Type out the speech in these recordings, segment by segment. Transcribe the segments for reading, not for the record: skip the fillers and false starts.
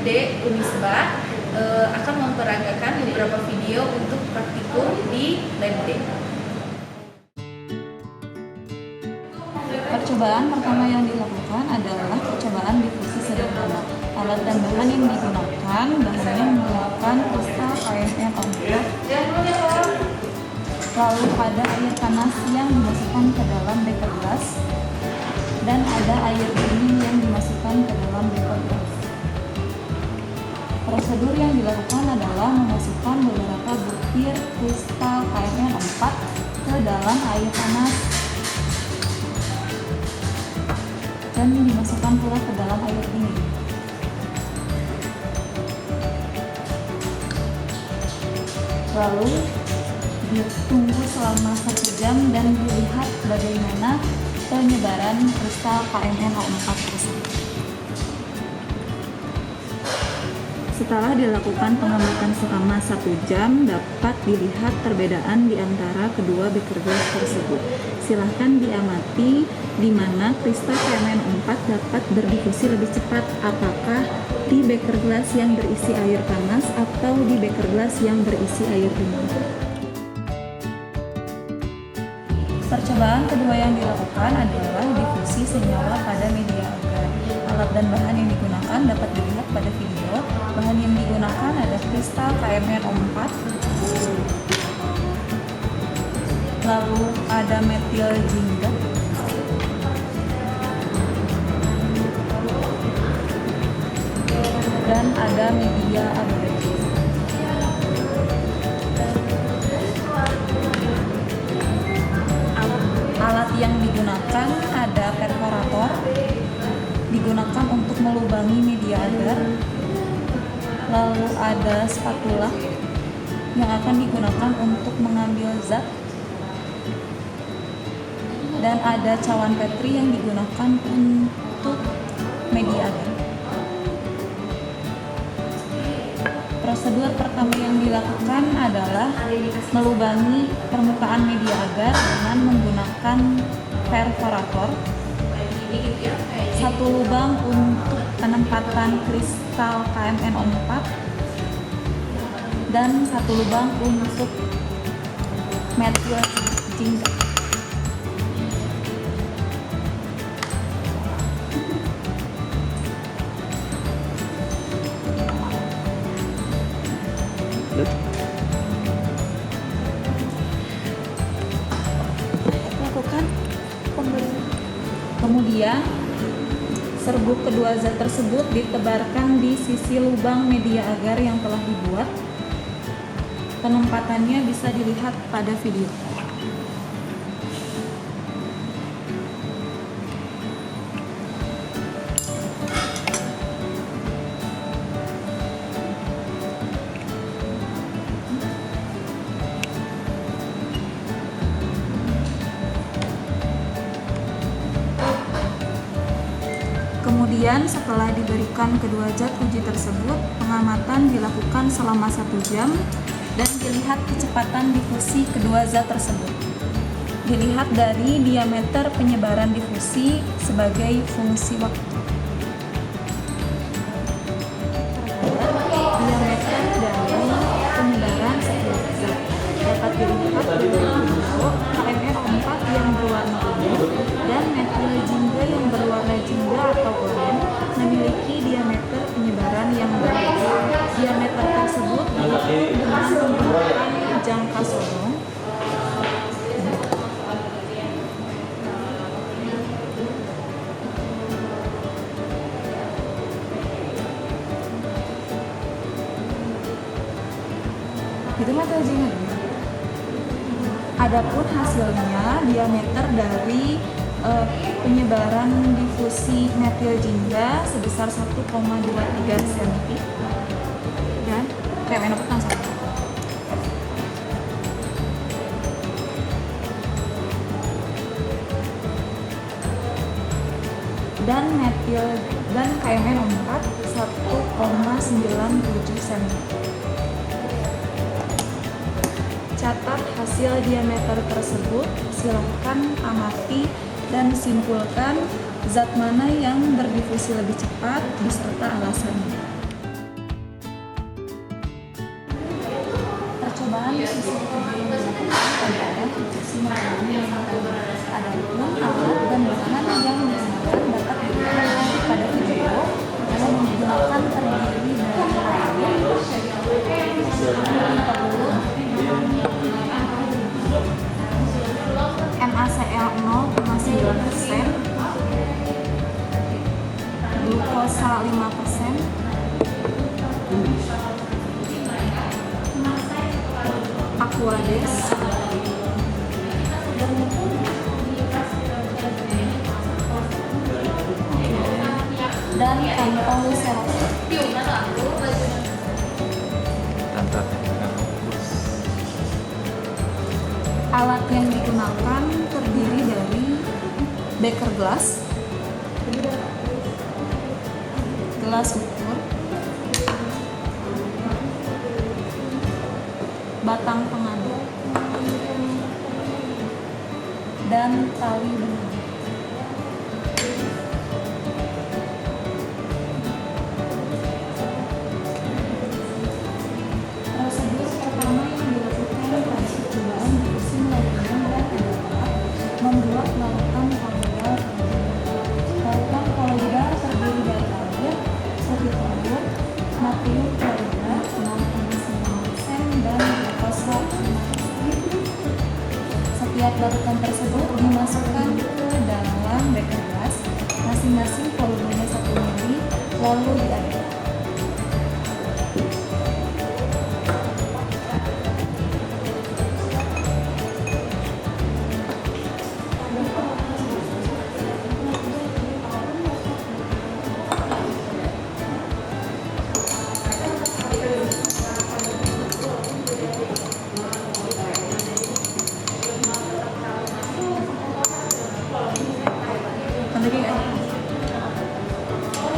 D Unisba akan memperagakan beberapa video untuk praktikum di Lab D. Percobaan pertama yang dilakukan adalah percobaan difusi sederhana. Alat dan bahan yang digunakan bahannya menggunakan kristal KMN04. Lalu ada air panas yang dimasukkan ke dalam beker gelas dan ada air dingin yang dimasukkan ke dalam beker gelas. Prosedur yang dilakukan adalah memasukkan beberapa butir kristal KMN04 ke dalam air panas dan dimasukkan pula ke dalam air dingin. Lalu ditunggu selama 1 jam dan dilihat bagaimana penyebaran kristal KMN04 tersebut. Setelah dilakukan pengamatan selama 1 jam, dapat dilihat perbedaan di antara kedua beker gelas tersebut. Silahkan diamati di mana kristal KMN04 dapat berdifusi lebih cepat, apakah di beker gelas yang berisi air panas atau di beker gelas yang berisi air dingin. Percobaan kedua yang dilakukan adalah difusi senyawa pada media agar. Alat dan bahan yang digunakan dapat dilihat pada video. Bahan yang digunakan ada kristal KMN04, lalu ada metil jingga, dan ada media agar. Alat yang digunakan ada perforator, digunakan untuk melubangi media agar. Lalu ada spatula yang akan digunakan untuk mengambil zat, dan ada cawan petri yang digunakan untuk media agar. Prosedur pertama yang dilakukan adalah melubangi permukaan media agar dengan menggunakan perforator. 1 lubang untuk penempatan kristal KMN04 dan 1 lubang untuk metil jingga. Lakukan pembelian. Kemudian serbuk kedua zat tersebut ditebarkan di sisi lubang media agar yang telah dibuat. Penempatannya bisa dilihat pada video. Kemudian setelah diberikan kedua zat uji tersebut, pengamatan dilakukan selama 1 jam dan dilihat kecepatan difusi kedua zat tersebut. Dilihat dari diameter penyebaran difusi sebagai fungsi waktu. Diameter dari penyebaran setiap zat dapat dilihat dari video KMN04 yang berwarna ungu dan metil jingga yang berwarna jingga atau oranye memiliki diameter penyebaran yang berbeda. Diameter tersebut diukur dengan menggunakan jangka sorong. Itu metil jingga. Adapun hasilnya, diameter dari penyebaran difusi metil jingga sebesar 1,23 cm dan KMN04 langsung. Dan metil dan KMN04 1,97 cm. Catat hasil diameter tersebut, silakan amati dan simpulkan zat mana yang berdifusi lebih cepat beserta alasannya. tambahan di sisi video yang dilakukan pada fungsi menggunakan adapun alat dan bahan yang digunakan dapat digunakan pada video yang menggunakan terdiri dari NaCl 0,9%, glukosa 5%, Aquades, dan kantong selofan. Alat yang digunakan terdiri dari beker gelas, gelas ukur, batang pengaduk, dan tali benang. Prosedur pertama yang dilakukan pada percobaan diisi larutan dan adalah membuat larutan koloidal. Larutan koloidal terdiri dari air, sodium, natrium klorida 0,9%, dan glukosa 5%. Setiap larutan tersebut dimasukkan ke dalam beker gelas, masing-masing volumenya 1 ml, lalu diaduk.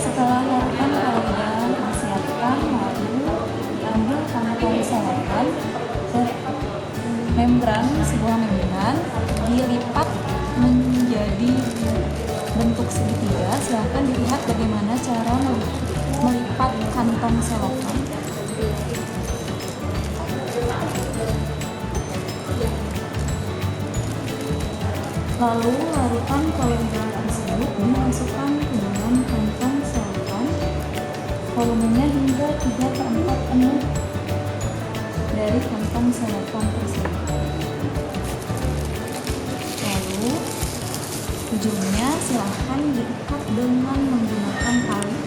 Setelah larutan koloidal disiapkan, lalu diambil kantong selofan, membran sebuah membran dilipat menjadi bentuk segitiga. Silahkan dilihat bagaimana cara melipat kantong selofan. Lalu larutan koloidal tersebut dimasukkan ke dalam kantong selofan, volumenya hingga 3/4 penuh dari kantong selofan tersebut. Lalu ujungnya silahkan diikat dengan menggunakan tali.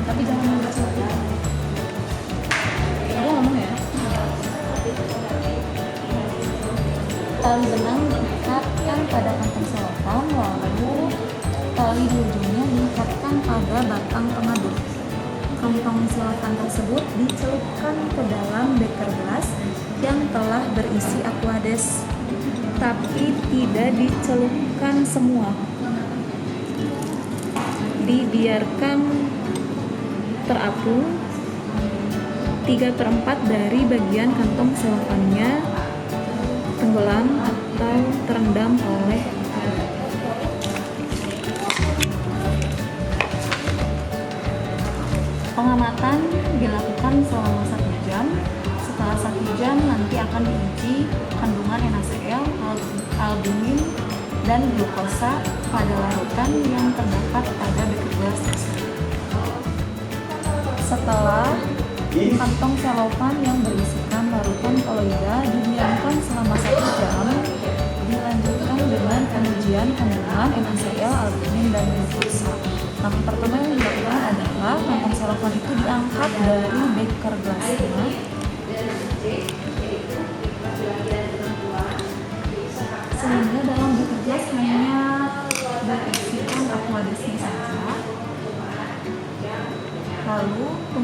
Tapi jangan membaca ya. Aku ngomong ya. Tali benang diikatkan pada kantong selofan, lalu tali di ujungnya diikatkan pada batang pengaduk. Kantong selofan tersebut dicelupkan ke dalam beker gelas yang telah berisi Aquades, tapi tidak dicelupkan semua. Dibiarkan terapung 3/4 dari bagian kantong selofannya tenggelam atau terendam oleh air. Pengamatan dilakukan selama 1 jam. Setelah 1 jam nanti akan diuji kandungan NaCl, albumin, dan glukosa pada larutan yang terdapat pada beker gelas tersebut. Setelah kantong selofan yang berisikan larutan koloida didiamkan selama 1 jam, dilanjutkan dengan pengujian kandungan NaCl, albumin, dan glukosa. Langkah pertama yang dilakukan adalah kantong selofan itu diangkat dari beker gelasnya, sehingga dalam beker gelas hanya berisi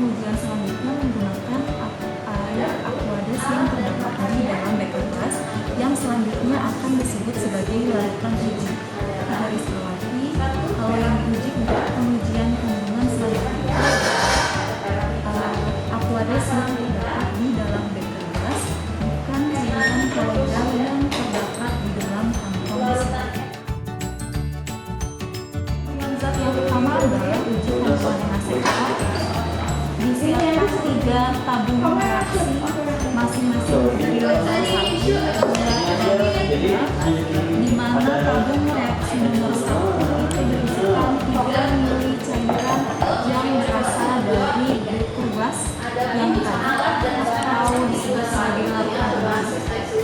pengujian selanjutnya menggunakan air Aquades yang terdapat di dalam beker gas yang selanjutnya akan disebut sebagai larutan uji. Garis bawahi, kalau yang diuji untuk pengujian kandungan selanjutnya Aquades yang terdapat di dalam beker gas, bukan cairan kolegal yang terdapat di dalam kantong mesin. Zat yang pertama adalah uji kandungan NaCO. Disiapkan 3 tabung reaksi masing-masing dari level 1, 2, dan 3, di mana tabung reaksi nomor 1 itu berisikan 3 mili cairan yang berasal dari beker gas yang tadi atau disebut sebagai larutan uji.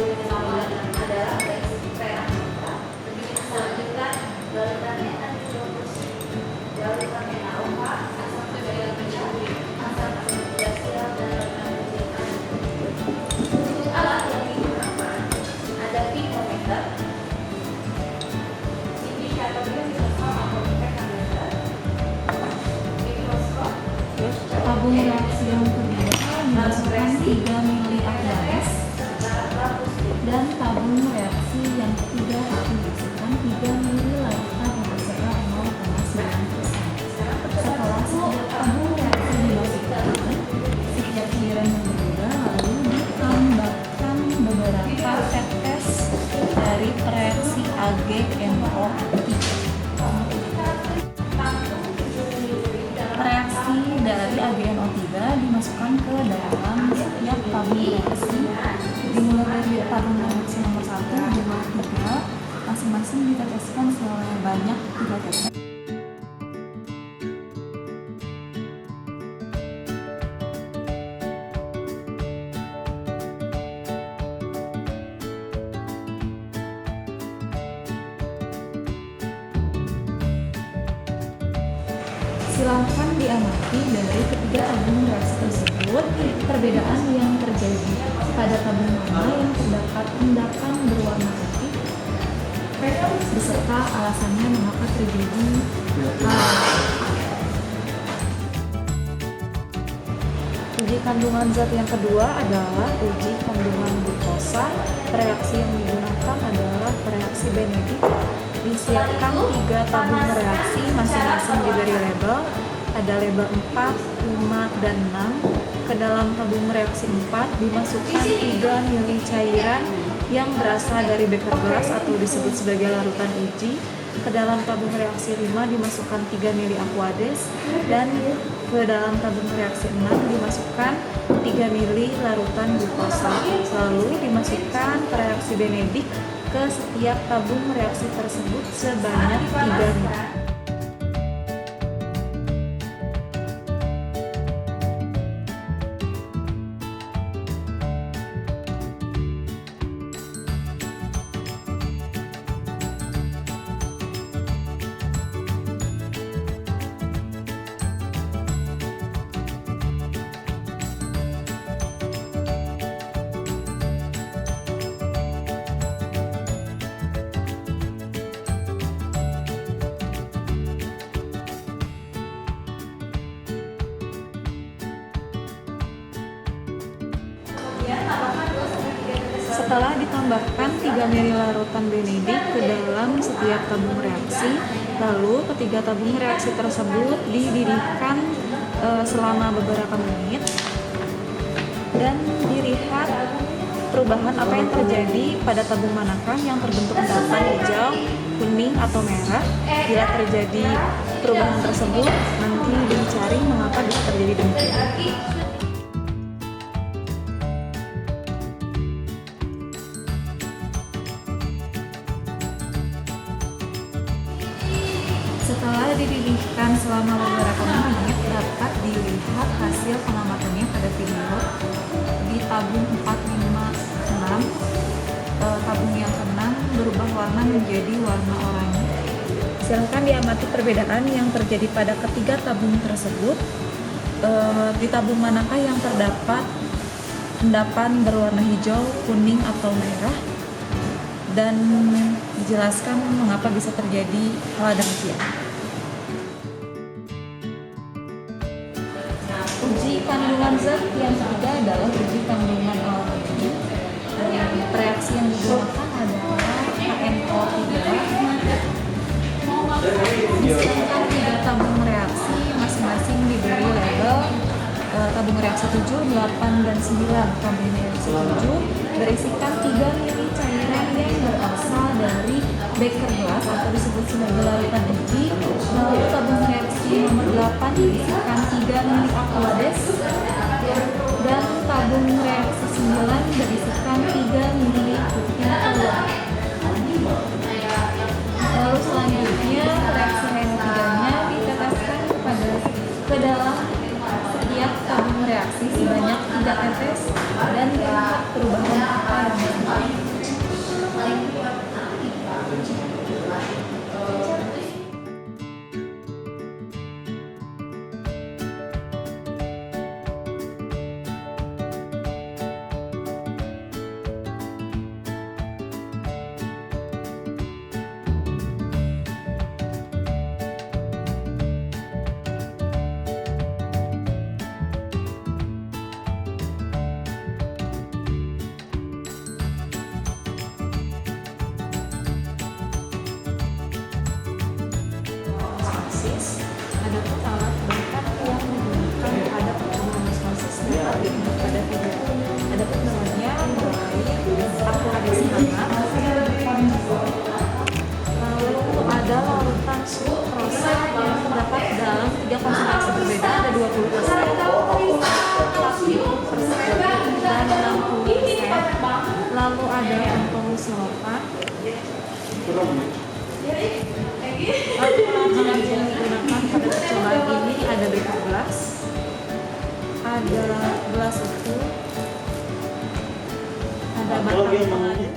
Tabung reaksi yang kedua dimasukkan 3 mili Aquades, dan tabung reaksi yang ketiga dimasukkan 3 mili larutan NaCO 0,9%. Setelah setiap tabung reaksi dimasukkan, setiap cairan yang berbeda lalu ditambahkan beberapa tetes dari reaksi AgNO3. Reaksi dari AgNO3 dimasukkan ke dalam setiap tabung reaksi, dimulai dari tabung reaksi nomor 1 jumlah 3, masing-masing diteteskan sebanyak 3 tetes. Silahkan diamati dari ketiga tabung reaksi tersebut perbedaan yang terjadi pada tabung mana yang terdapat endapan berwarna putih beserta alasannya mengapa terjadi Uji kandungan zat yang kedua adalah uji kandungan glukosa. Reaksi yang digunakan adalah reaksi Benedict. Disiapkan 3 tabung reaksi masing-masing diberi label. Ada label 4, 5, dan 6. Ke dalam tabung reaksi 4 dimasukkan 3 mili cairan yang berasal dari beker gelas atau disebut sebagai larutan uji. Ke dalam tabung reaksi 5 dimasukkan 3 mili Aquades, dan ke dalam tabung reaksi 6 dimasukkan 3 mili larutan glukosa. Lalu dimasukkan reaksi Benedict ke setiap tabung reaksi tersebut sebanyak 3 mili. Setelah ditambahkan 3 mili larutan Benedict ke dalam setiap tabung reaksi, lalu ketiga tabung reaksi tersebut dididihkan selama beberapa menit dan dilihat perubahan apa yang terjadi pada tabung manakah yang terbentuk endapan hijau, kuning, atau merah. Bila terjadi perubahan tersebut, nanti dicari mengapa bisa terjadi demikian. Setelah dididihkan selama beberapa menit, dapat dilihat hasil pengamatannya pada video di tabung 4, 5, 6. Tabung yang ke-6 berubah warna menjadi warna oranye. Silakan diamati perbedaan yang terjadi pada ketiga tabung tersebut. Di tabung manakah yang terdapat endapan berwarna hijau, kuning, atau merah, dan dijelaskan mengapa bisa terjadi hal demikian. Uji kandungan zat yang ketiga adalah uji kandungan alkali. Reaksi yang digunakan adalah HNO3. Disediakan 3 tabung reaksi, masing-masing diberi label tabung reaksi 7, 8, dan 9. Tabung reaksi 7 berisikan 3 mili cairan yang berasal dari beker gelas atau disebut sebagai larutan uji. Lalu tabung reaksi nomor 8 berisikan 3 mili aquades, dan tabung reaksi 9 berisikan 3 mili telur. Lalu selanjutnya reaksi HNO3-nya diteteskan ke dalam setiap tabung reaksi sebanyak 3 tetes dan dilihat perubahan apa yang terjadi. Adapun alat bongkar yang digunakan pada percobaan osmosis dapat dilihat pada video. Adapun bahannya mulai aquades hangat, lalu ada larutan sukrosa yang terdapat dalam 3 konsentrasi berbeda, ada 20%, 40%, dan 60%. Lalu ada kantong selokan. Alat yang digunakan pada percobaan ini ada beker gelas, ada gelas utuh, ada batang pengaduk.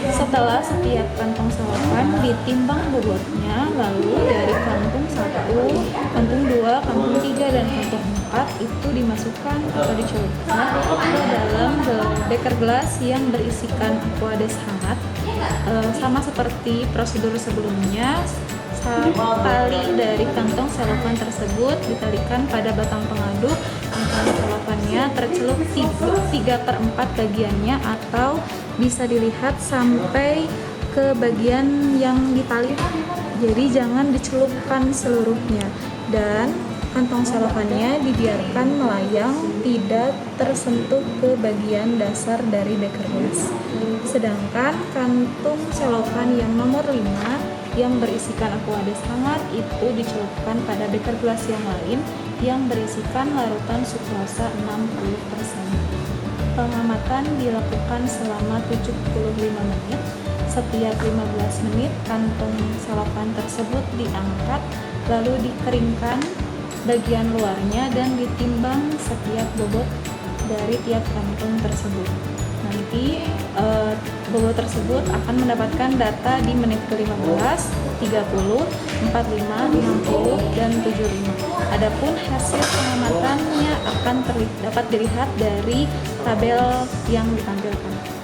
Setelah setiap kantong selokan ditimbang bobotnya, lalu dari kantung 1, kantung 2, kantung 3, dan kantung 4 itu dimasukkan atau dicelupkan ke dalam beker gelas yang berisikan aquades hangat. Sama seperti prosedur sebelumnya, tali dari kantong selokan tersebut ditalikan pada batang pengaduk. Kantong selokannya tercelup 3/4 bagiannya, atau bisa dilihat sampai ke bagian yang ditali. Jadi jangan dicelupkan seluruhnya, dan kantong selokannya dibiarkan melayang, tidak tersentuh ke bagian dasar dari beker gelas. Sedangkan kantung selokan yang nomor 5 yang berisikan aquades hangat itu dicelupkan pada beker gelas yang lain yang berisikan larutan sukrosa 60%. Pengamatan dilakukan selama 75 menit. Setiap 15 menit kantung selokan tersebut diangkat, lalu dikeringkan bagian luarnya dan ditimbang setiap bobot dari tiap kantung tersebut. Nanti bobot tersebut akan mendapatkan data di menit ke-15, 30, 45, 60, dan 75. Adapun hasil pengamatannya akan dapat dilihat dari tabel yang ditampilkan.